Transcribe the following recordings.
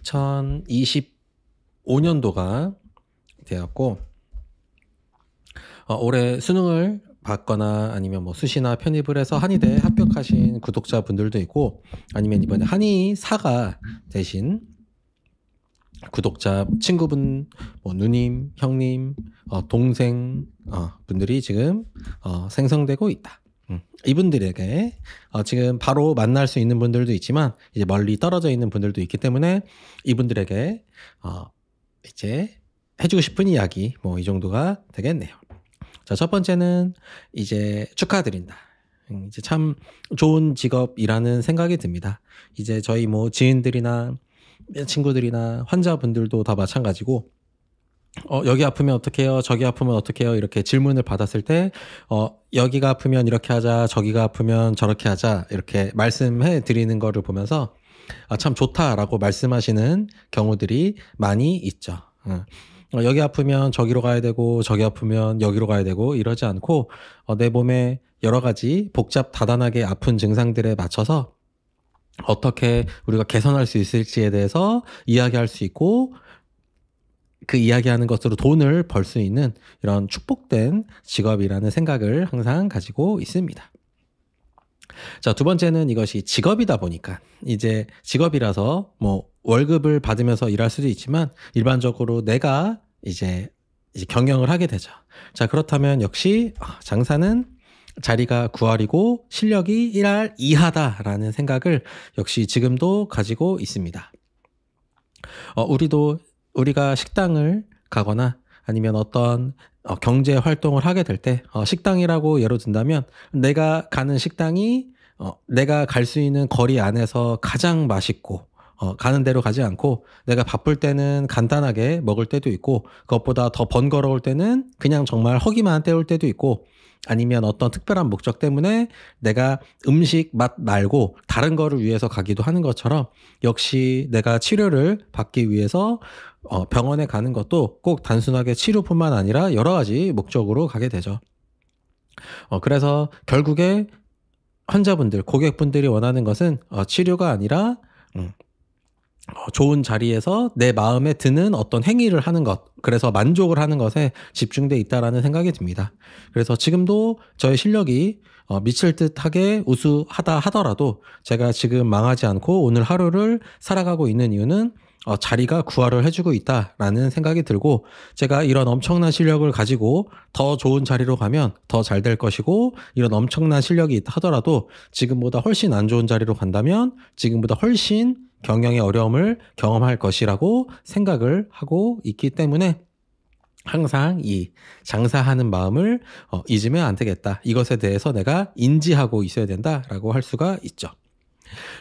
2025년도가 되었고, 올해 수능을 받거나 아니면 뭐 수시나 편입을 해서 한의대에 합격하신 구독자분들도 있고, 아니면 이번에 한의사가 되신 구독자 친구분, 뭐 누님, 형님, 동생 분들이 지금 생성되고 있다. 이분들에게 지금 바로 만날 수 있는 분들도 있지만 이제 멀리 떨어져 있는 분들도 있기 때문에 이분들에게 이제 해주고 싶은 이야기 뭐 이 정도가 되겠네요. 자, 첫 번째는 이제 축하드린다. 이제 참 좋은 직업이라는 생각이 듭니다. 이제 저희 뭐 지인들이나 친구들이나 환자분들도 다 마찬가지고 여기 아프면 어떡해요? 저기 아프면 어떡해요? 이렇게 질문을 받았을 때 여기가 아프면 이렇게 하자, 저기가 아프면 저렇게 하자 이렇게 말씀해 드리는 거를 보면서 참 좋다라고 말씀하시는 경우들이 많이 있죠. 여기 아프면 저기로 가야 되고 저기 아프면 여기로 가야 되고 이러지 않고 내 몸에 여러 가지 복잡 다단하게 아픈 증상들에 맞춰서 어떻게 우리가 개선할 수 있을지에 대해서 이야기할 수 있고 그 이야기하는 것으로 돈을 벌 수 있는 이런 축복된 직업이라는 생각을 항상 가지고 있습니다. 자, 두 번째는 이것이 직업이다 보니까 이제 직업이라서 뭐 월급을 받으면서 일할 수도 있지만 일반적으로 내가 이제 경영을 하게 되죠. 자, 그렇다면 역시 장사는 자리가 9할이고 실력이 1할 2하다라는 생각을 역시 지금도 가지고 있습니다. 우리가 식당을 가거나 아니면 어떤 경제 활동을 하게 될 때 식당이라고 예로 든다면 내가 가는 식당이 내가 갈 수 있는 거리 안에서 가장 맛있고 가는 대로 가지 않고 내가 바쁠 때는 간단하게 먹을 때도 있고 그것보다 더 번거로울 때는 그냥 정말 허기만 때울 때도 있고 아니면 어떤 특별한 목적 때문에 내가 음식 맛 말고 다른 거를 위해서 가기도 하는 것처럼 역시 내가 치료를 받기 위해서 병원에 가는 것도 꼭 단순하게 치료뿐만 아니라 여러 가지 목적으로 가게 되죠. 그래서 결국에 환자분들, 고객분들이 원하는 것은 치료가 아니라 좋은 자리에서 내 마음에 드는 어떤 행위를 하는 것, 그래서 만족을 하는 것에 집중돼 있다라는 생각이 듭니다. 그래서 지금도 저의 실력이 미칠 듯하게 우수하다 하더라도 제가 지금 망하지 않고 오늘 하루를 살아가고 있는 이유는 자리가 구하를 해주고 있다라는 생각이 들고 제가 이런 엄청난 실력을 가지고 더 좋은 자리로 가면 더 잘 될 것이고 이런 엄청난 실력이 있다 하더라도 지금보다 훨씬 안 좋은 자리로 간다면 지금보다 훨씬 경영의 어려움을 경험할 것이라고 생각을 하고 있기 때문에 항상 이 장사하는 마음을 잊으면 안 되겠다. 이것에 대해서 내가 인지하고 있어야 된다라고 할 수가 있죠.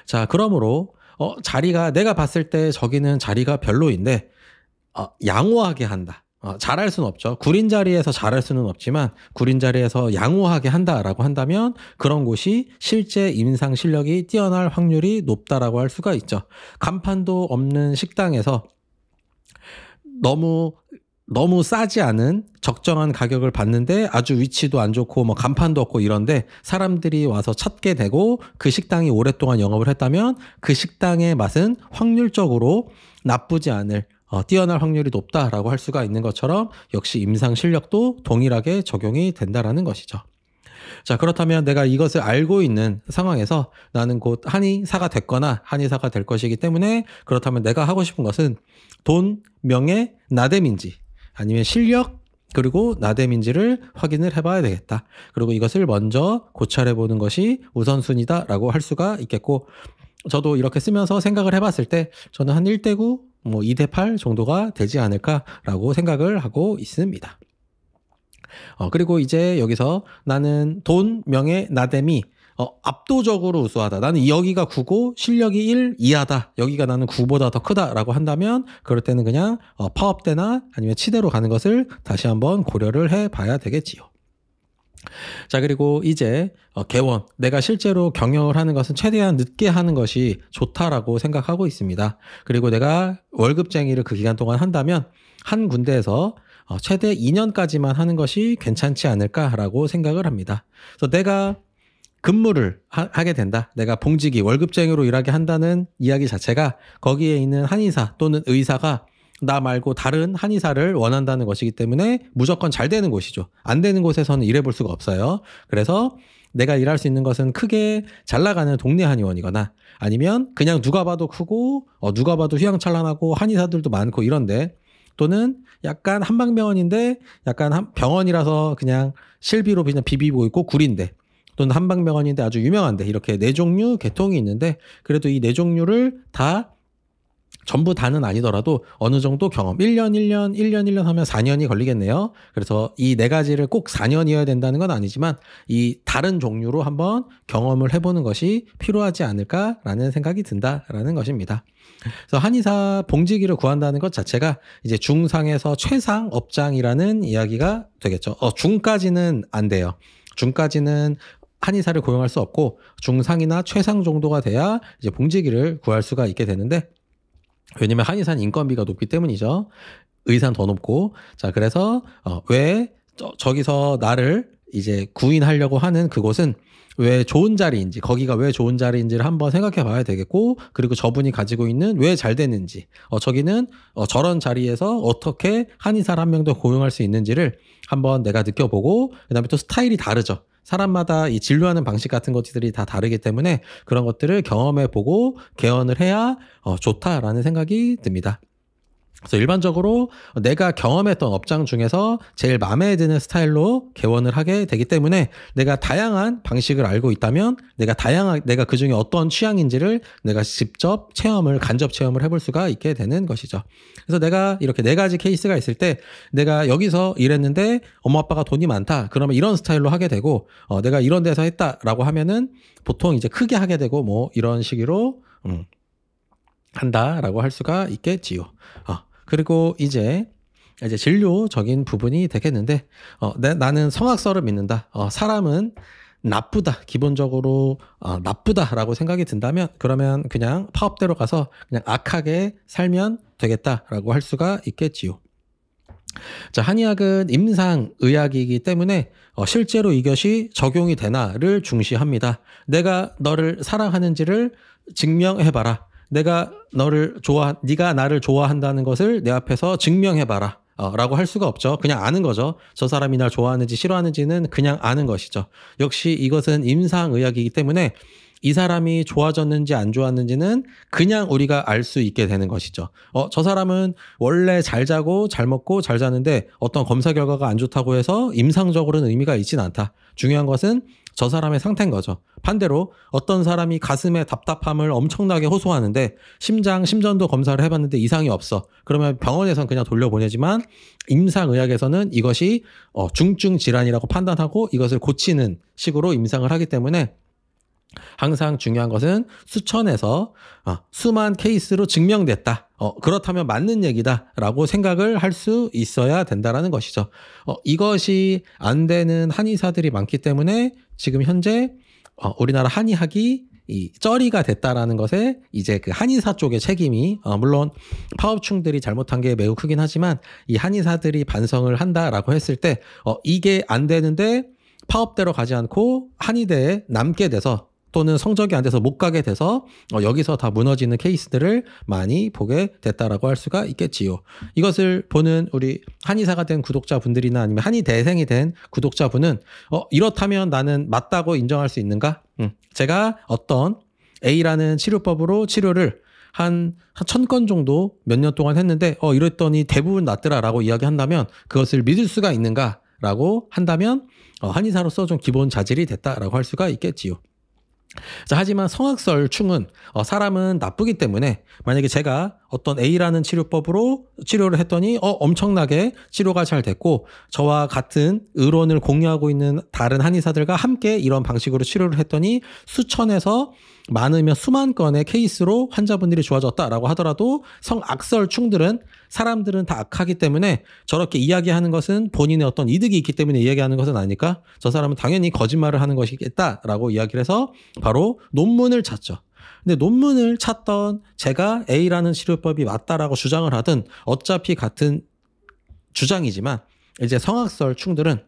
자, 그러므로 자리가 내가 봤을 때 저기는 자리가 별로인데 양호하게 한다. 잘할 수는 없죠. 구린 자리에서 잘할 수는 없지만 구린 자리에서 양호하게 한다라고 한다면 그런 곳이 실제 임상 실력이 뛰어날 확률이 높다라고 할 수가 있죠. 간판도 없는 식당에서 너무 싸지 않은 적정한 가격을 받는데 아주 위치도 안 좋고 뭐 간판도 없고 이런데 사람들이 와서 찾게 되고 그 식당이 오랫동안 영업을 했다면 그 식당의 맛은 확률적으로 나쁘지 않을 뛰어날 확률이 높다라고 할 수가 있는 것처럼 역시 임상 실력도 동일하게 적용이 된다라는 것이죠. 자, 그렇다면 내가 이것을 알고 있는 상황에서 나는 곧 한의사가 됐거나 한의사가 될 것이기 때문에 그렇다면 내가 하고 싶은 것은 돈, 명예, 나됨인지 아니면 실력 그리고 나됨인지를 확인을 해봐야 되겠다. 그리고 이것을 먼저 고찰해보는 것이 우선순위다라고 할 수가 있겠고 저도 이렇게 쓰면서 생각을 해봤을 때 저는 한 1대9, 뭐 2대8 정도가 되지 않을까라고 생각을 하고 있습니다. 그리고 이제 여기서 나는 돈, 명예, 나됨이 압도적으로 우수하다. 나는 여기가 9고 실력이 1 이하다. 여기가 나는 9보다 더 크다라고 한다면 그럴 때는 그냥 파업대나 아니면 치대로 가는 것을 다시 한번 고려를 해봐야 되겠지요. 자, 그리고 이제 개원, 내가 실제로 경영을 하는 것은 최대한 늦게 하는 것이 좋다라고 생각하고 있습니다. 그리고 내가 월급쟁이를 그 기간 동안 한다면 한 군데에서 최대 2년까지만 하는 것이 괜찮지 않을까라고 생각을 합니다. 그래서 내가 근무를 하게 된다. 내가 봉직이 월급쟁이로 일하게 한다는 이야기 자체가 거기에 있는 한의사 또는 의사가 나 말고 다른 한의사를 원한다는 것이기 때문에 무조건 잘 되는 곳이죠. 안 되는 곳에서는 일해볼 수가 없어요. 그래서 내가 일할 수 있는 것은 크게 잘 나가는 동네 한의원이거나 아니면 그냥 누가 봐도 크고 누가 봐도 휘황찬란하고 한의사들도 많고 이런데, 또는 약간 한방병원인데 약간 병원이라서 그냥 실비로 그냥 비비고 있고 구린데, 또는 한방병원인데 아주 유명한데, 이렇게 네 종류 계통이 있는데, 그래도 이 네 종류를 다 전부 다는 아니더라도 어느 정도 경험, 1년 하면 4년이 걸리겠네요. 그래서 이 네 가지를 꼭 4년이어야 된다는 건 아니지만 이 다른 종류로 한번 경험을 해보는 것이 필요하지 않을까라는 생각이 든다라는 것입니다. 그래서 한의사 봉지기를 구한다는 것 자체가 이제 중상에서 최상 업장이라는 이야기가 되겠죠. 중까지는 안 돼요. 중까지는 한의사를 고용할 수 없고 중상이나 최상 정도가 돼야 이제 봉지기를 구할 수가 있게 되는데, 왜냐면 한의사는 인건비가 높기 때문이죠. 의사는 더 높고. 자, 그래서 왜 저기서 나를 이제 구인하려고 하는 그곳은 왜 좋은 자리인지, 거기가 왜 좋은 자리인지를 한번 생각해 봐야 되겠고, 그리고 저분이 가지고 있는 왜 잘 되는지, 저기는 저런 자리에서 어떻게 한의사를 한 명 더 고용할 수 있는지를 한번 내가 느껴보고, 그다음에 또 스타일이 다르죠. 사람마다 이 진료하는 방식 같은 것들이 다 다르기 때문에 그런 것들을 경험해보고 개원을 해야 좋다라는 생각이 듭니다. 그래서 일반적으로 내가 경험했던 업장 중에서 제일 마음에 드는 스타일로 개원을 하게 되기 때문에, 내가 다양한 방식을 알고 있다면 내가 그중에 어떤 취향인지를 내가 직접 간접 체험을 해볼 수가 있게 되는 것이죠. 그래서 내가 이렇게 네 가지 케이스가 있을 때, 내가 여기서 일했는데 엄마 아빠가 돈이 많다, 그러면 이런 스타일로 하게 되고, 내가 이런 데서 했다라고 하면은 보통 이제 크게 하게 되고 뭐 이런 식으로 한다라고 할 수가 있겠지요. 그리고 이제 진료적인 부분이 되겠는데, 나는 성악설을 믿는다. 사람은 나쁘다, 기본적으로 나쁘다라고 생각이 든다면, 그러면 그냥 파업대로 가서 그냥 악하게 살면 되겠다라고 할 수가 있겠지요. 자, 한의학은 임상의학이기 때문에 실제로 이것이 적용이 되나를 중시합니다. 내가 너를 사랑하는지를 증명해봐라. 네가 나를 좋아한다는 것을 내 앞에서 증명해봐라. 라고 할 수가 없죠. 그냥 아는 거죠. 저 사람이 날 좋아하는지 싫어하는지는 그냥 아는 것이죠. 역시 이것은 임상의학이기 때문에 이 사람이 좋아졌는지 안 좋았는지는 그냥 우리가 알 수 있게 되는 것이죠. 저 사람은 원래 잘 자고 잘 먹고 잘 자는데 어떤 검사 결과가 안 좋다고 해서 임상적으로는 의미가 있진 않다. 중요한 것은 저 사람의 상태인 거죠. 반대로 어떤 사람이 가슴에 답답함을 엄청나게 호소하는데 심전도 검사를 해봤는데 이상이 없어. 그러면 병원에선 그냥 돌려보내지만 임상의학에서는 이것이 중증 질환이라고 판단하고 이것을 고치는 식으로 임상을 하기 때문에, 항상 중요한 것은 수천에서 수만 케이스로 증명됐다. 그렇다면 맞는 얘기다라고 생각을 할 수 있어야 된다라는 것이죠. 이것이 안 되는 한의사들이 많기 때문에 지금 현재 우리나라 한의학이 이 쩌리가 됐다라는 것에 이제 그 한의사 쪽의 책임이, 물론 파업충들이 잘못한 게 매우 크긴 하지만 이 한의사들이 반성을 한다라고 했을 때 이게 안 되는데 파업대로 가지 않고 한의대에 남게 돼서, 또는 성적이 안 돼서 못 가게 돼서 여기서 다 무너지는 케이스들을 많이 보게 됐다라고 할 수가 있겠지요. 이것을 보는 우리 한의사가 된 구독자분들이나 아니면 한의대생이 된 구독자분은 이렇다면 나는 맞다고 인정할 수 있는가? 제가 어떤 A라는 치료법으로 치료를 한 1000건 정도 몇 년 동안 했는데 이랬더니 대부분 낫더라라고 이야기한다면 그것을 믿을 수가 있는가라고 한다면 한의사로서 좀 기본 자질이 됐다라고 할 수가 있겠지요. 자, 하지만 성악설충은 사람은 나쁘기 때문에, 만약에 제가 어떤 A라는 치료법으로 치료를 했더니 엄청나게 치료가 잘 됐고, 저와 같은 의론을 공유하고 있는 다른 한의사들과 함께 이런 방식으로 치료를 했더니 수천에서 많으면 수만 건의 케이스로 환자분들이 좋아졌다라고 하더라도, 성악설충들은 사람들은 다 악하기 때문에 저렇게 이야기하는 것은 본인의 어떤 이득이 있기 때문에 이야기하는 것은 아니까 저 사람은 당연히 거짓말을 하는 것이겠다라고 이야기를 해서 바로 논문을 찾죠. 근데 논문을 찾던 제가 A라는 치료법이 맞다라고 주장을 하든 어차피 같은 주장이지만, 이제 성악설충들은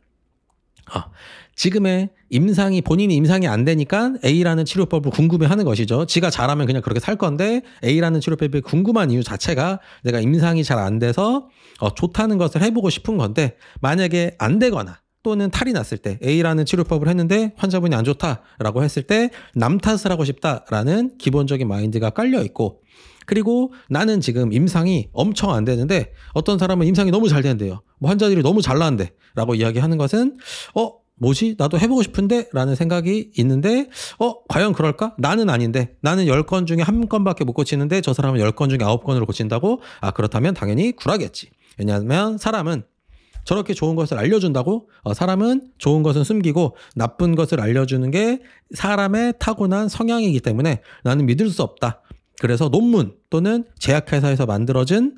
지금의 임상이 본인이 임상이 안 되니까 A라는 치료법을 궁금해하는 것이죠. 지가 잘하면 그냥 그렇게 살 건데 A라는 치료법이 궁금한 이유 자체가 내가 임상이 잘 안 돼서 좋다는 것을 해보고 싶은 건데, 만약에 안 되거나 또는 탈이 났을 때 A라는 치료법을 했는데 환자분이 안 좋다라고 했을 때 남 탓을 하고 싶다라는 기본적인 마인드가 깔려 있고, 그리고 나는 지금 임상이 엄청 안 되는데 어떤 사람은 임상이 너무 잘 되는데요, 뭐 환자들이 너무 잘 나은데 라고 이야기하는 것은 뭐지? 나도 해보고 싶은데? 라는 생각이 있는데, 과연 그럴까? 나는 아닌데, 나는 10건 중에 1건밖에 못 고치는데 저 사람은 10건 중에 9건으로 고친다고? 그렇다면 당연히 굴하겠지. 왜냐하면 사람은 저렇게 좋은 것을 알려준다고? 사람은 좋은 것은 숨기고 나쁜 것을 알려주는 게 사람의 타고난 성향이기 때문에 나는 믿을 수 없다. 그래서 논문 또는 제약회사에서 만들어진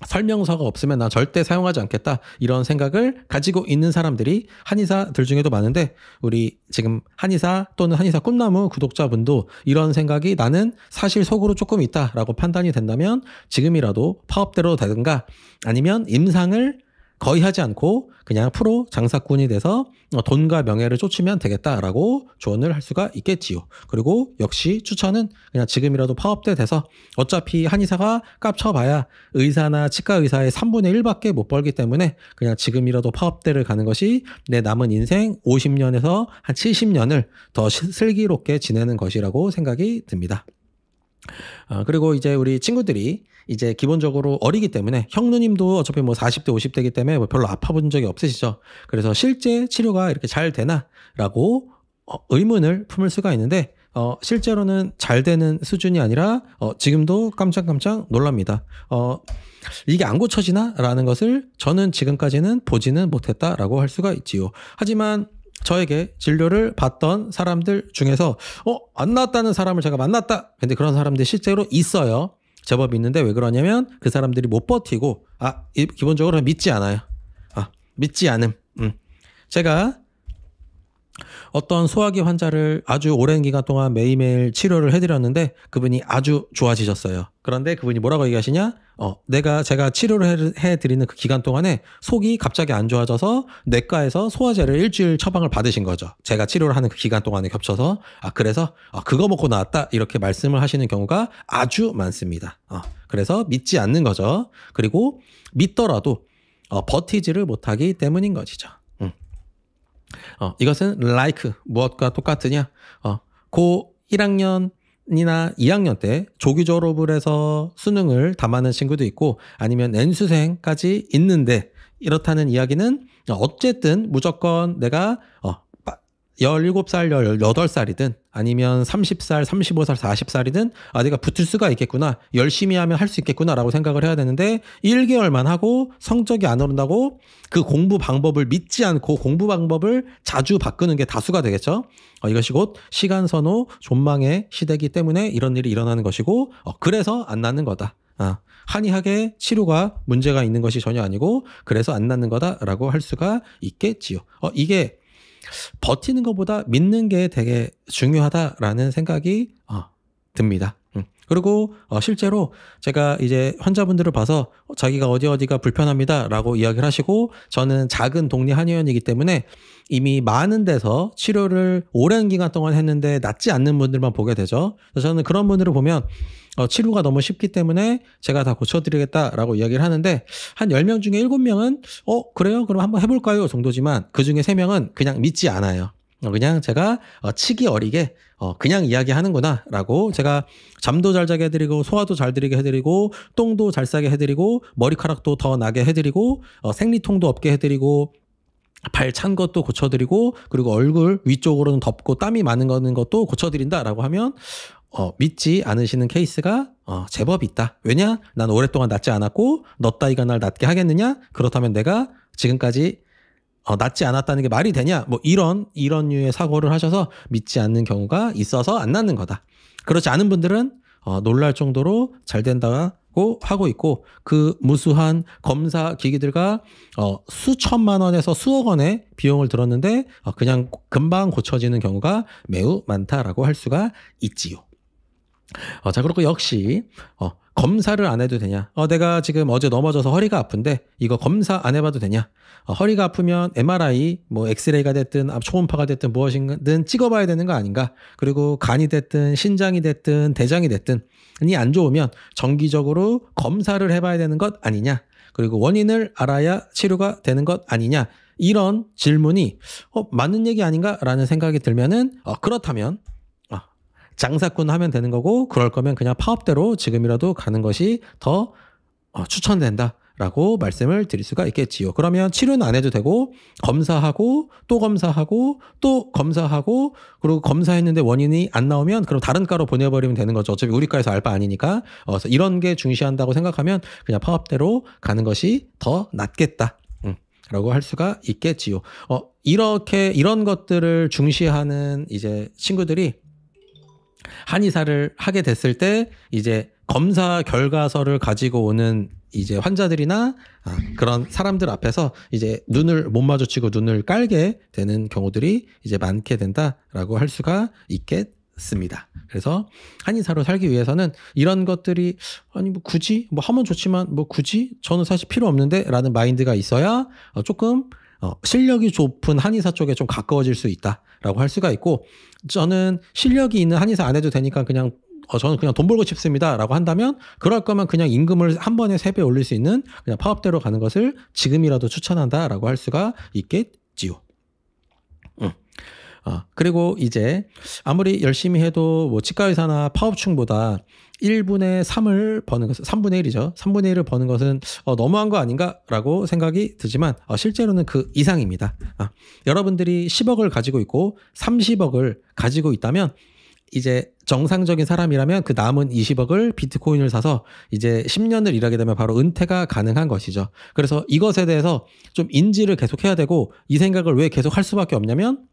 설명서가 없으면 난 절대 사용하지 않겠다, 이런 생각을 가지고 있는 사람들이 한의사들 중에도 많은데, 우리 지금 한의사 또는 한의사 꿈나무 구독자분도 이런 생각이 나는 사실 속으로 조금 있다라고 판단이 된다면 지금이라도 파업대로 되든가 아니면 임상을 거의 하지 않고 그냥 프로 장사꾼이 돼서 돈과 명예를 쫓으면 되겠다라고 조언을 할 수가 있겠지요. 그리고 역시 추천은 그냥 지금이라도 파업대 돼서, 어차피 한의사가 깝쳐봐야 의사나 치과 의사의 3분의 1밖에 못 벌기 때문에 그냥 지금이라도 파업대를 가는 것이 내 남은 인생 50년에서 한 70년을 더 슬기롭게 지내는 것이라고 생각이 듭니다. 그리고 이제 우리 친구들이 이제 기본적으로 어리기 때문에, 형 누님도 어차피 뭐 40대 50대이기 때문에 뭐 별로 아파본 적이 없으시죠. 그래서 실제 치료가 이렇게 잘 되나 라고 의문을 품을 수가 있는데, 실제로는 잘 되는 수준이 아니라 지금도 깜짝깜짝 놀랍니다. 이게 안 고쳐지나? 라는 것을 저는 지금까지는 보지는 못했다라고 할 수가 있지요. 하지만 저에게 진료를 받던 사람들 중에서 안 나았다는 사람을 제가 만났다. 근데 그런 사람들이 실제로 있어요. 제법 있는데 왜 그러냐면 그 사람들이 못 버티고 기본적으로 믿지 않아요. 믿지 않음. 제가 어떤 소화기 환자를 아주 오랜 기간 동안 매일매일 치료를 해드렸는데 그분이 아주 좋아지셨어요. 그런데 그분이 뭐라고 얘기하시냐? 제가 치료를 해드리는 그 기간 동안에 속이 갑자기 안 좋아져서 내과에서 소화제를 일주일 처방을 받으신 거죠. 제가 치료를 하는 그 기간 동안에 겹쳐서. 그래서 그거 먹고 나왔다, 이렇게 말씀을 하시는 경우가 아주 많습니다. 그래서 믿지 않는 거죠. 그리고 믿더라도 버티지를 못하기 때문인 것이죠. 이것은 무엇과 똑같으냐? 고 1학년이나 2학년 때 조기 졸업을 해서 수능을 담아낸 친구도 있고 아니면 N수생까지 있는데, 이렇다는 이야기는 어쨌든 무조건 내가 17살, 18살이든 아니면 30살, 35살, 40살이든 내가 붙을 수가 있겠구나, 열심히 하면 할 수 있겠구나 라고 생각을 해야 되는데 1개월만 하고 성적이 안 오른다고 그 공부 방법을 믿지 않고 공부 방법을 자주 바꾸는 게 다수가 되겠죠. 이것이 곧 시간선호 존망의 시대이기 때문에 이런 일이 일어나는 것이고, 그래서 안 낫는 거다. 한의학의 치료가 문제가 있는 것이 전혀 아니고 그래서 안 낫는 거다라고 할 수가 있겠지요. 이게 버티는 것보다 믿는 게 되게 중요하다라는 생각이 듭니다. 그리고 실제로 제가 이제 환자분들을 봐서 자기가 어디가 불편합니다라고 이야기를 하시고, 저는 작은 동네 한의원이기 때문에 이미 많은 데서 치료를 오랜 기간 동안 했는데 낫지 않는 분들만 보게 되죠. 그래서 저는 그런 분들을 보면 치료가 너무 쉽기 때문에 제가 다 고쳐드리겠다라고 이야기를 하는데, 한 10명 중에 7명은 그래요? 그럼 한번 해볼까요? 정도지만 그 중에 3명은 그냥 믿지 않아요. 그냥 제가 치기 어리게 그냥 이야기하는구나 라고, 제가 잠도 잘 자게 해드리고 소화도 잘 들이게 해드리고 똥도 잘 싸게 해드리고 머리카락도 더 나게 해드리고 생리통도 없게 해드리고 발 찬 것도 고쳐드리고 그리고 얼굴 위쪽으로는 덥고 땀이 많은 것도 고쳐드린다라고 하면 믿지 않으시는 케이스가 제법 있다. 왜냐? 난 오랫동안 낫지 않았고 너 따위가 날 낫게 하겠느냐? 그렇다면 내가 지금까지 낫지 않았다는 게 말이 되냐? 뭐 이런 류의 사고를 하셔서 믿지 않는 경우가 있어서 안 낫는 거다. 그렇지 않은 분들은 놀랄 정도로 잘 된다고 하고 있고, 그 무수한 검사 기기들과 수천만 원에서 수억 원의 비용을 들었는데 그냥 금방 고쳐지는 경우가 매우 많다라고 할 수가 있지요. 자, 그리고 역시, 검사를 안 해도 되냐? 내가 지금 어제 넘어져서 허리가 아픈데, 이거 검사 안 해봐도 되냐? 허리가 아프면 MRI, 뭐 엑스레이가 됐든, 초음파가 됐든, 무엇이든 찍어봐야 되는 거 아닌가? 그리고 간이 됐든, 신장이 됐든, 대장이 됐든, 이 안 좋으면 정기적으로 검사를 해봐야 되는 것 아니냐? 그리고 원인을 알아야 치료가 되는 것 아니냐? 이런 질문이, 맞는 얘기 아닌가라는 생각이 들면은, 그렇다면, 장사꾼 하면 되는 거고, 그럴 거면 그냥 파업대로 지금이라도 가는 것이 더 추천된다라고 말씀을 드릴 수가 있겠지요. 그러면 치료는 안 해도 되고, 검사하고 또 검사하고 또 검사하고, 그리고 검사했는데 원인이 안 나오면 그럼 다른 과로 보내버리면 되는 거죠. 어차피 우리 과에서 알 바 아니니까. 그래서 이런 게 중시한다고 생각하면 그냥 파업대로 가는 것이 더 낫겠다. 라고 할 수가 있겠지요. 이런 것들을 중시하는 이제 친구들이 한의사를 하게 됐을 때 이제 검사 결과서를 가지고 오는 이제 환자들이나 그런 사람들 앞에서 이제 눈을 못 마주치고 눈을 깔게 되는 경우들이 이제 많게 된다라고 할 수가 있겠습니다. 그래서 한의사로 살기 위해서는 이런 것들이 뭐 굳이 뭐 하면 좋지만 뭐 굳이 저는 사실 필요 없는데 라는 마인드가 있어야 조금 실력이 높은 한의사 쪽에 좀 가까워질 수 있다라고 할 수가 있고, 저는 실력이 있는 한의사 안 해도 되니까 그냥 저는 그냥 돈 벌고 싶습니다라고 한다면, 그럴 거면 그냥 임금을 한 번에 3배 올릴 수 있는 그냥 파업대로 가는 것을 지금이라도 추천한다라고 할 수가 있겠지요. 그리고 이제 아무리 열심히 해도 뭐 치과의사나 파업충보다 1분의 3을 버는 것은 3분의 1이죠. 3분의 1을 버는 것은 너무한 거 아닌가라고 생각이 들지만 실제로는 그 이상입니다. 여러분들이 10억을 가지고 있고 30억을 가지고 있다면 이제 정상적인 사람이라면 그 남은 20억을 비트코인을 사서 이제 10년을 일하게 되면 바로 은퇴가 가능한 것이죠. 그래서 이것에 대해서 좀 인지를 계속 해야 되고, 이 생각을 왜 계속 할 수밖에 없냐면,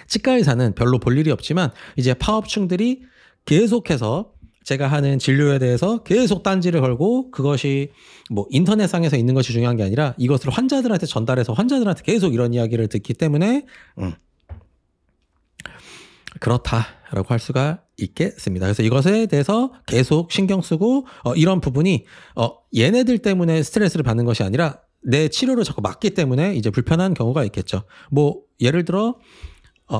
치과의사는 별로 볼 일이 없지만 이제 파업충들이 계속해서 제가 하는 진료에 대해서 계속 딴지를 걸고, 그것이 뭐 인터넷상에서 있는 것이 중요한 게 아니라 이것을 환자들한테 전달해서 환자들한테 계속 이런 이야기를 듣기 때문에 그렇다라고 할 수가 있겠습니다. 그래서 이것에 대해서 계속 신경 쓰고, 이런 부분이 얘네들 때문에 스트레스를 받는 것이 아니라 내 치료를 자꾸 막기 때문에 이제 불편한 경우가 있겠죠. 뭐 예를 들어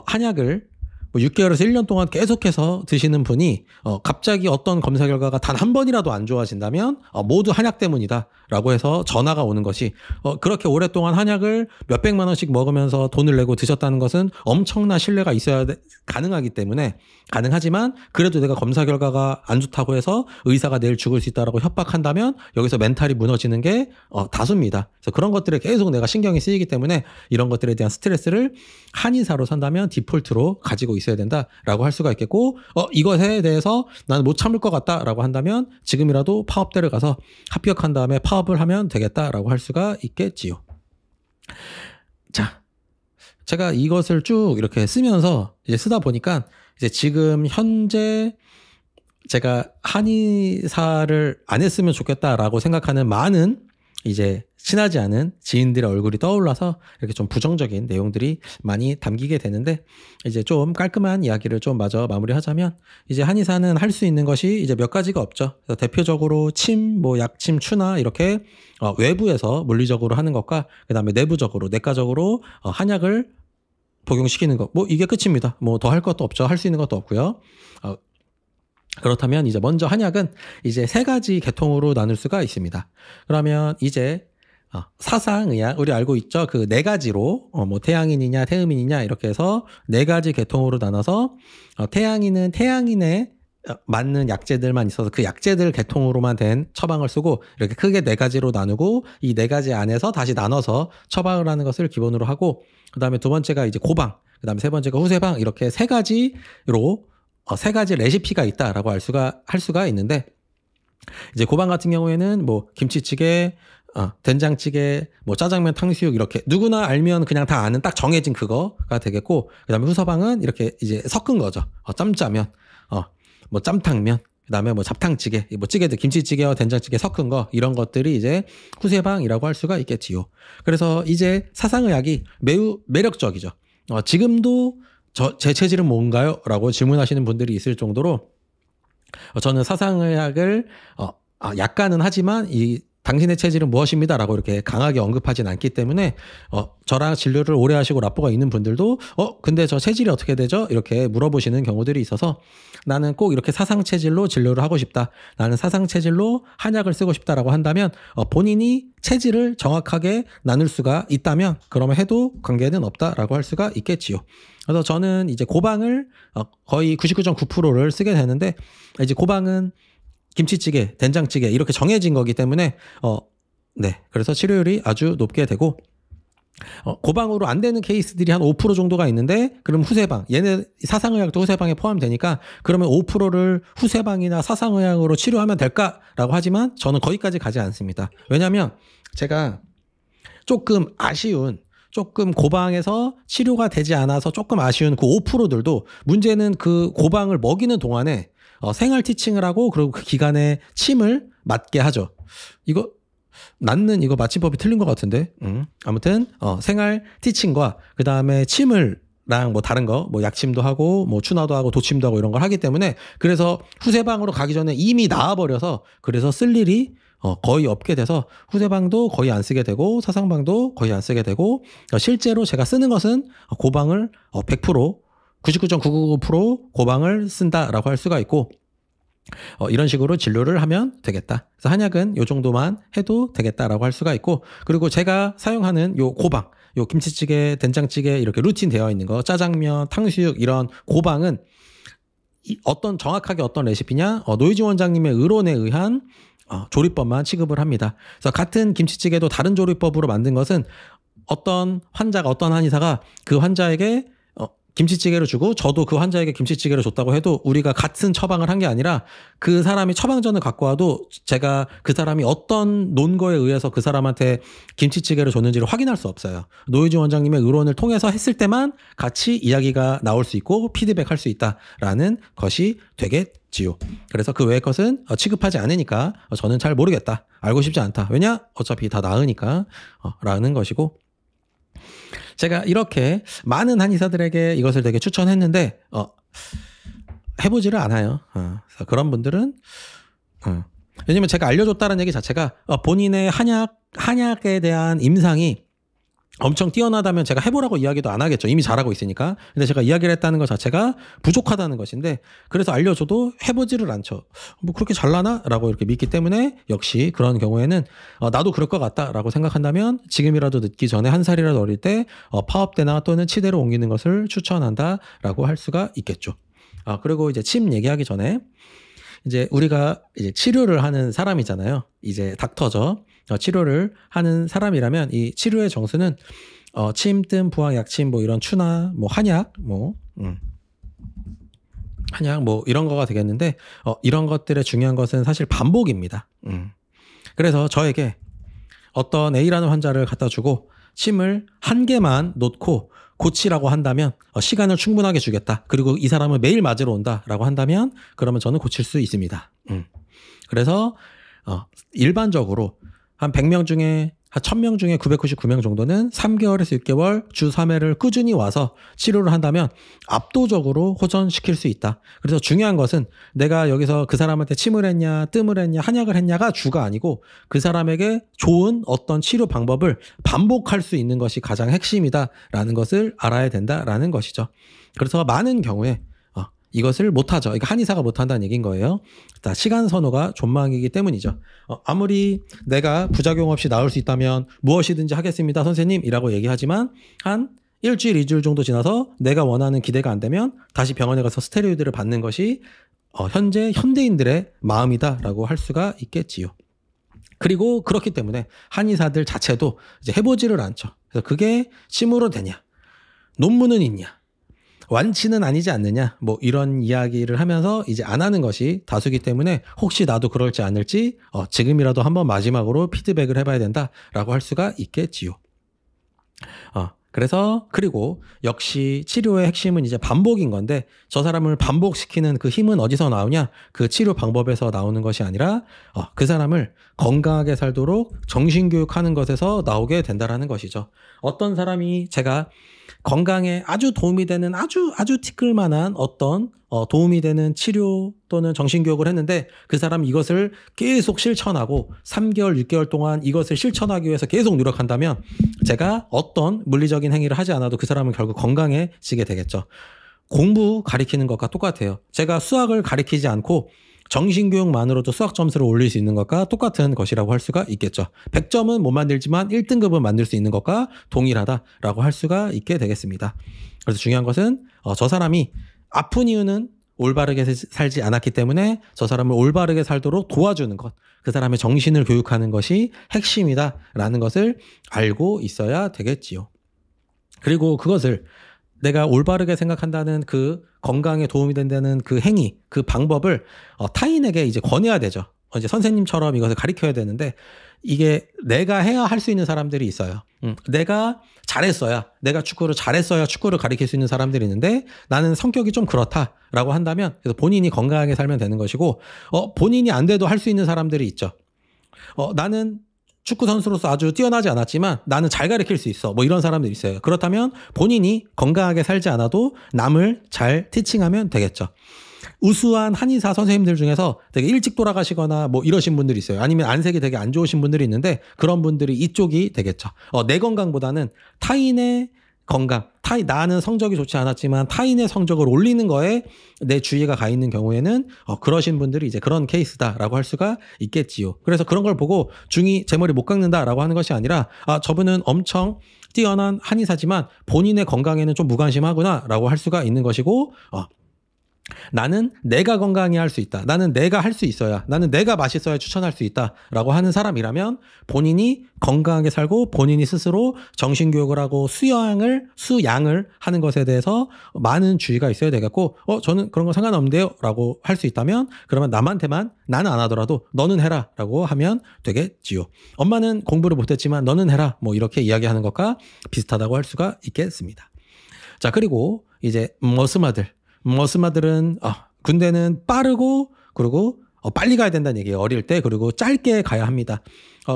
한약을 뭐 6개월에서 1년 동안 계속해서 드시는 분이 갑자기 어떤 검사 결과가 단 한 번이라도 안 좋아진다면 모두 한약 때문이다라고 해서 전화가 오는 것이, 그렇게 오랫동안 한약을 몇백만 원씩 먹으면서 돈을 내고 드셨다는 것은 엄청난 신뢰가 있어야 가능하기 때문에, 가능하지만 그래도 내가 검사 결과가 안 좋다고 해서 의사가 내일 죽을 수 있다라고 협박한다면 여기서 멘탈이 무너지는 게 다수입니다. 그래서 그런 것들에 계속 내가 신경이 쓰이기 때문에 이런 것들에 대한 스트레스를 한의사로 산다면 디폴트로 가지고 있어야 된다라고 할 수가 있겠고, 이것에 대해서 나는 못 참을 것 같다라고 한다면 지금이라도 파업대를 가서 합격한 다음에 파업을 하면 되겠다라고 할 수가 있겠지요. 자, 제가 이것을 쭉 이렇게 쓰면서 이제 쓰다 보니까 이제 지금 현재 제가 한의사를 안 했으면 좋겠다라고 생각하는 많은 이제 친하지 않은 지인들의 얼굴이 떠올라서 이렇게 좀 부정적인 내용들이 많이 담기게 되는데, 이제 좀 깔끔한 이야기를 좀 마저 마무리하자면, 이제 한의사는 할 수 있는 것이 이제 몇 가지가 없죠. 그래서 대표적으로 침, 뭐 약침, 추나 이렇게 외부에서 물리적으로 하는 것과, 그다음에 내부적으로 내과적으로 한약을 복용시키는 것, 뭐 이게 끝입니다. 뭐 더 할 것도 없죠. 할 수 있는 것도 없고요. 그렇다면 이제 먼저 한약은 이제 3가지 계통으로 나눌 수가 있습니다. 그러면 이제 사상의학, 우리 알고 있죠? 그 4가지로 뭐 태양인이냐 태음인이냐 이렇게 해서 4가지 계통으로 나눠서 태양인은 태양인에 맞는 약재들만 있어서 그 약재들 계통으로만 된 처방을 쓰고, 이렇게 크게 4가지로 나누고 이 4가지 안에서 다시 나눠서 처방을 하는 것을 기본으로 하고, 그 다음에 2번째가 이제 고방, 그 다음에 3번째가 후세방, 이렇게 3가지로 3가지 레시피가 있다라고 할 수가 있는데, 이제 고방 같은 경우에는 뭐 김치찌개, 된장찌개, 뭐 짜장면, 탕수육, 이렇게 누구나 알면 그냥 다 아는 딱 정해진 그거가 되겠고, 그다음에 후서방은 이렇게 이제 섞은 거죠. 짬짜면, 뭐 짬탕면, 그다음에 뭐 잡탕찌개, 뭐 찌개들, 김치찌개와 된장찌개 섞은 거, 이런 것들이 이제 후세방이라고 할 수가 있겠지요. 그래서 이제 사상의학이 매우 매력적이죠. 지금도 제 체질은 뭔가요? 라고 질문하시는 분들이 있을 정도로 저는 사상의학을 약간은 하지만 당신의 체질은 무엇입니다라고 이렇게 강하게 언급하진 않기 때문에 저랑 진료를 오래 하시고 라포가 있는 분들도 근데 저 체질이 어떻게 되죠? 이렇게 물어보시는 경우들이 있어서 나는 꼭 이렇게 사상 체질로 진료를 하고 싶다. 나는 사상 체질로 한약을 쓰고 싶다라고 한다면 본인이 체질을 정확하게 나눌 수가 있다면 그러면 해도 관계는 없다라고 할 수가 있겠지요. 그래서 저는 이제 고방을 거의 99.9%를 쓰게 되는데 이제 고방은 김치찌개, 된장찌개 이렇게 정해진 거기 때문에 네. 그래서 치료율이 아주 높게 되고 고방으로 안 되는 케이스들이 한 5% 정도가 있는데 그럼 후세방, 얘네 사상의학도 후세방에 포함되니까 그러면 5%를 후세방이나 사상의학으로 치료하면 될까라고 하지만 저는 거기까지 가지 않습니다. 왜냐하면 제가 조금 고방에서 치료가 되지 않아서 조금 아쉬운 그 5%들도 문제는 그 고방을 먹이는 동안에 생활 티칭을 하고 그리고 그 기간에 침을 맞게 하죠. 이거 마취법이 틀린 것 같은데. 아무튼 생활 티칭과 그 다음에 침을랑 뭐 다른 거 뭐 약침도 하고 뭐 추나도 하고 도침도 하고 이런 걸 하기 때문에 그래서 후세방으로 가기 전에 이미 나와버려서 그래서 쓸 일이 거의 없게 돼서 후세방도 거의 안 쓰게 되고 사상방도 거의 안 쓰게 되고 실제로 제가 쓰는 것은 고방을 100% 99.999% 고방을 쓴다라고 할 수가 있고 이런 식으로 진료를 하면 되겠다. 그래서 한약은 요 정도만 해도 되겠다라고 할 수가 있고 그리고 제가 사용하는 요 고방, 요 김치찌개, 된장찌개 이렇게 루틴 되어 있는 거 짜장면, 탕수육 이런 고방은 정확하게 어떤 레시피냐 노이즈 원장님의 의론에 의한 조리법만 취급을 합니다. 그래서 같은 김치찌개도 다른 조리법으로 만든 것은 어떤 한의사가 그 환자에게 김치찌개를 주고 저도 그 환자에게 김치찌개를 줬다고 해도 우리가 같은 처방을 한 게 아니라 그 사람이 처방전을 갖고 와도 제가 그 사람이 어떤 논거에 의해서 그 사람한테 김치찌개를 줬는지를 확인할 수 없어요. 노이즈 원장님의 의론을 통해서 했을 때만 같이 이야기가 나올 수 있고 피드백할 수 있다라는 것이 되겠지요. 그래서 그 외의 것은 취급하지 않으니까 저는 잘 모르겠다. 알고 싶지 않다. 왜냐? 어차피 다 나으니까 라는 것이고 제가 이렇게 많은 한의사들에게 이것을 되게 추천했는데 해보지를 않아요. 그래서 그런 분들은 왜냐면 제가 알려줬다는 얘기 자체가 본인의 한약에 대한 임상이 엄청 뛰어나다면 제가 해보라고 이야기도 안 하겠죠. 이미 잘하고 있으니까. 근데 제가 이야기를 했다는 것 자체가 부족하다는 것인데 그래서 알려줘도 해보지를 않죠. 뭐 그렇게 잘나나? 라고 이렇게 믿기 때문에 역시 그런 경우에는 나도 그럴 것 같다 라고 생각한다면 지금이라도 늦기 전에 한 살이라도 어릴 때 파업대나 또는 치대로 옮기는 것을 추천한다 라고 할 수가 있겠죠. 그리고 이제 침 얘기하기 전에 이제 우리가 이제 치료를 하는 사람이잖아요. 이제 닥터죠. 치료를 하는 사람이라면 이 치료의 정수는 침, 뜸, 부항, 약침 뭐 이런 추나 뭐 한약 한약 뭐 이런 거가 되겠는데 이런 것들의 중요한 것은 사실 반복입니다. 그래서 저에게 어떤 A라는 환자를 갖다 주고 침을 한 개만 놓고 고치라고 한다면 시간을 충분하게 주겠다. 그리고 이 사람을 매일 맞으러 온다라고 한다면 그러면 저는 고칠 수 있습니다. 그래서 일반적으로 한 100명 중에 한 1000명 중에 999명 정도는 3개월에서 6개월 주 3회를 꾸준히 와서 치료를 한다면 압도적으로 호전시킬 수 있다. 그래서 중요한 것은 내가 여기서 그 사람한테 침을 했냐, 뜸을 했냐, 한약을 했냐가 주가 아니고 그 사람에게 좋은 어떤 치료 방법을 반복할 수 있는 것이 가장 핵심이다라는 것을 알아야 된다라는 것이죠. 그래서 많은 경우에 이것을 못하죠. 이거 한의사가 못한다는 얘기인 거예요. 시간 선호가 존망이기 때문이죠. 아무리 내가 부작용 없이 나을 수 있다면 무엇이든지 하겠습니다 선생님 이라고 얘기하지만 한 일주일, 2주일 정도 지나서 내가 원하는 기대가 안 되면 다시 병원에 가서 스테로이드를 받는 것이 현재 현대인들의 마음이다라고 할 수가 있겠지요. 그리고 그렇기 때문에 한의사들 자체도 이제 해보지를 않죠. 그래서 그게 침으로 되냐? 논문은 있냐? 완치는 아니지 않느냐 뭐 이런 이야기를 하면서 이제 안 하는 것이 다수기 때문에 혹시 나도 그럴지 않을지 지금이라도 한번 마지막으로 피드백을 해봐야 된다라고 할 수가 있겠지요. 그래서 그리고 역시 치료의 핵심은 이제 반복인 건데 저 사람을 반복시키는 그 힘은 어디서 나오냐? 그 치료 방법에서 나오는 것이 아니라 그 사람을 건강하게 살도록 정신교육하는 것에서 나오게 된다라는 것이죠. 어떤 사람이 제가 건강에 아주 도움이 되는 아주 티끌만한 어떤 도움이 되는 치료 또는 정신교육을 했는데 그 사람이 이것을 계속 실천하고 3개월, 6개월 동안 이것을 실천하기 위해서 계속 노력한다면 제가 어떤 물리적인 행위를 하지 않아도 그 사람은 결국 건강해지게 되겠죠. 공부 가리키는 것과 똑같아요. 제가 수학을 가리키지 않고 정신교육만으로도 수학 점수를 올릴 수 있는 것과 똑같은 것이라고 할 수가 있겠죠. 100점은 못 만들지만 1등급은 만들 수 있는 것과 동일하다라고 할 수가 있게 되겠습니다. 그래서 중요한 것은 저 사람이 아픈 이유는 올바르게 살지 않았기 때문에 저 사람을 올바르게 살도록 도와주는 것, 그 사람의 정신을 교육하는 것이 핵심이다라는 것을 알고 있어야 되겠지요. 그리고 그것을 내가 올바르게 생각한다는 그 건강에 도움이 된다는 그 행위, 그 방법을 타인에게 이제 권해야 되죠. 이제 선생님처럼 이것을 가르쳐야 되는데 이게 내가 해야 할 수 있는 사람들이 있어요. 내가 잘했어야, 내가 축구를 잘했어야 축구를 가르칠 수 있는 사람들이 있는데 나는 성격이 좀 그렇다라고 한다면 그래서 본인이 건강하게 살면 되는 것이고 본인이 안 돼도 할 수 있는 사람들이 있죠. 나는 축구 선수로서 아주 뛰어나지 않았지만 나는 잘 가르칠 수 있어. 뭐 이런 사람들이 있어요. 그렇다면 본인이 건강하게 살지 않아도 남을 잘 티칭하면 되겠죠. 우수한 한의사 선생님들 중에서 되게 일찍 돌아가시거나 뭐 이러신 분들이 있어요. 아니면 안색이 되게 안 좋으신 분들이 있는데 그런 분들이 이쪽이 되겠죠. 내 건강보다는 타인의 건강, 나는 성적이 좋지 않았지만 타인의 성적을 올리는 거에 내 주의가 가 있는 경우에는 그러신 분들이 이제 그런 케이스다라고 할 수가 있겠지요. 그래서 그런 걸 보고 중이 제 머리 못 깎는다라고 하는 것이 아니라 저분은 엄청 뛰어난 한의사지만 본인의 건강에는 좀 무관심하구나라고 할 수가 있는 것이고 나는 내가 건강히 할 수 있다. 나는 내가 할 수 있어야, 나는 내가 맛있어야 추천할 수 있다라고 하는 사람이라면 본인이 건강하게 살고 본인이 스스로 정신교육을 하고 수양을 하는 것에 대해서 많은 주의가 있어야 되겠고 저는 그런 거 상관없는데요 라고 할 수 있다면 그러면 남한테만 나는 안 하더라도 너는 해라 라고 하면 되겠지요. 엄마는 공부를 못했지만 너는 해라 뭐 이렇게 이야기하는 것과 비슷하다고 할 수가 있겠습니다. 자, 그리고 이제 머스마들은 군대는 빠르고 그리고 빨리 가야 된다는 얘기예요. 어릴 때. 그리고 짧게 가야 합니다.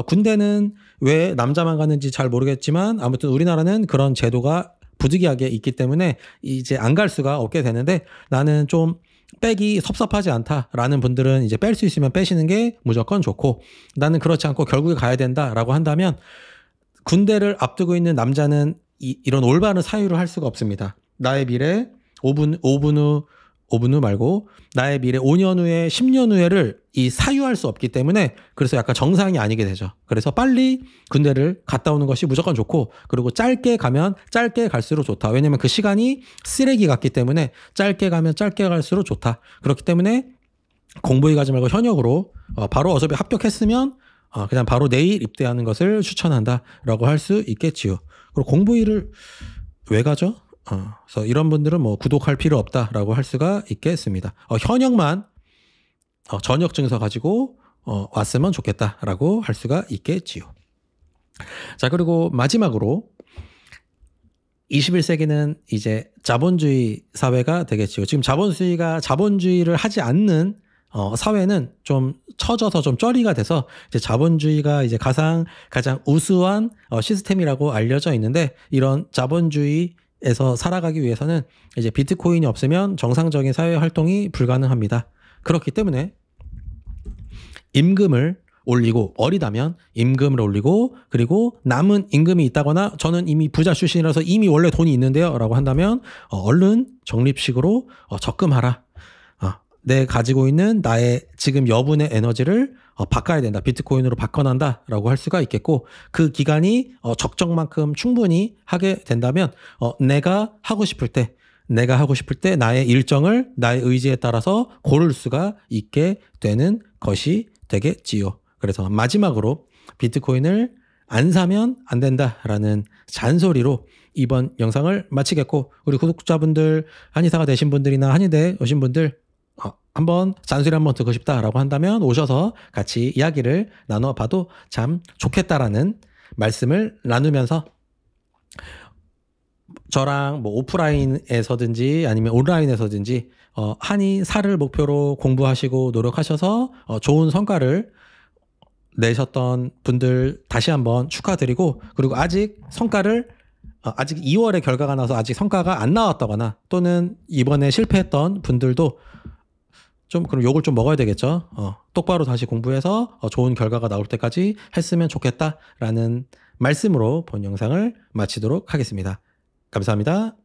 군대는 왜 남자만 가는지 잘 모르겠지만 아무튼 우리나라는 그런 제도가 부득이하게 있기 때문에 이제 안 갈 수가 없게 되는데 나는 좀 빼기 섭섭하지 않다라는 분들은 이제 뺄 수 있으면 빼시는 게 무조건 좋고 나는 그렇지 않고 결국에 가야 된다라고 한다면 군대를 앞두고 있는 남자는 이런 올바른 사유를 할 수가 없습니다. 나의 미래 5분 후 말고 나의 미래 5년 후에 10년 후에를 이 사유할 수 없기 때문에 그래서 약간 정상이 아니게 되죠. 그래서 빨리 군대를 갔다 오는 것이 무조건 좋고 그리고 짧게 가면 짧게 갈수록 좋다. 왜냐면 그 시간이 쓰레기 같기 때문에 짧게 가면 짧게 갈수록 좋다. 그렇기 때문에 공부에 가지 말고 현역으로 바로 어차피 합격했으면 그냥 바로 내일 입대하는 것을 추천한다라고 할 수 있겠지요. 그리고 공부일을 왜 가죠? 그래서 이런 분들은 뭐 구독할 필요 없다라고 할 수가 있겠습니다. 현역만 전역 증서 가지고 왔으면 좋겠다라고 할 수가 있겠지요. 자, 그리고 마지막으로 21세기는 이제 자본주의 사회가 되겠지요. 지금 자본주의를 하지 않는 사회는 좀 처져서 좀 쩌리가 돼서 이제 자본주의가 이제 가장 우수한 시스템이라고 알려져 있는데 이런 자본주의에서 살아가기 위해서는 이제 비트코인이 없으면 정상적인 사회 활동이 불가능합니다. 그렇기 때문에 임금을 올리고 어리다면 임금을 올리고 그리고 남은 임금이 있다거나 저는 이미 부자 출신이라서 이미 원래 돈이 있는데요 라고 한다면 얼른 적립식으로 적금하라. 내 가지고 있는 나의 지금 여분의 에너지를 바꿔야 된다. 비트코인으로 바꿔난다 라고 할 수가 있겠고 그 기간이 적정만큼 충분히 하게 된다면 내가 하고 싶을 때 나의 일정을 나의 의지에 따라서 고를 수가 있게 되는 것이 되겠지요. 그래서 마지막으로 비트코인을 안 사면 안 된다라는 잔소리로 이번 영상을 마치겠고 우리 구독자분들 한의사가 되신 분들이나 한의대 오신 분들 한번 잔소리 한번 듣고 싶다라고 한다면 오셔서 같이 이야기를 나눠봐도 참 좋겠다라는 말씀을 나누면서 저랑 뭐 오프라인에서든지 아니면 온라인에서든지 한의사를 목표로 공부하시고 노력하셔서 좋은 성과를 내셨던 분들 다시 한번 축하드리고 그리고 아직 성과를 아직 2월에 결과가 나서 아직 성과가 안 나왔다거나 또는 이번에 실패했던 분들도 좀 그럼 욕을 좀 먹어야 되겠죠. 똑바로 다시 공부해서 좋은 결과가 나올 때까지 했으면 좋겠다라는 말씀으로 본 영상을 마치도록 하겠습니다. 감사합니다.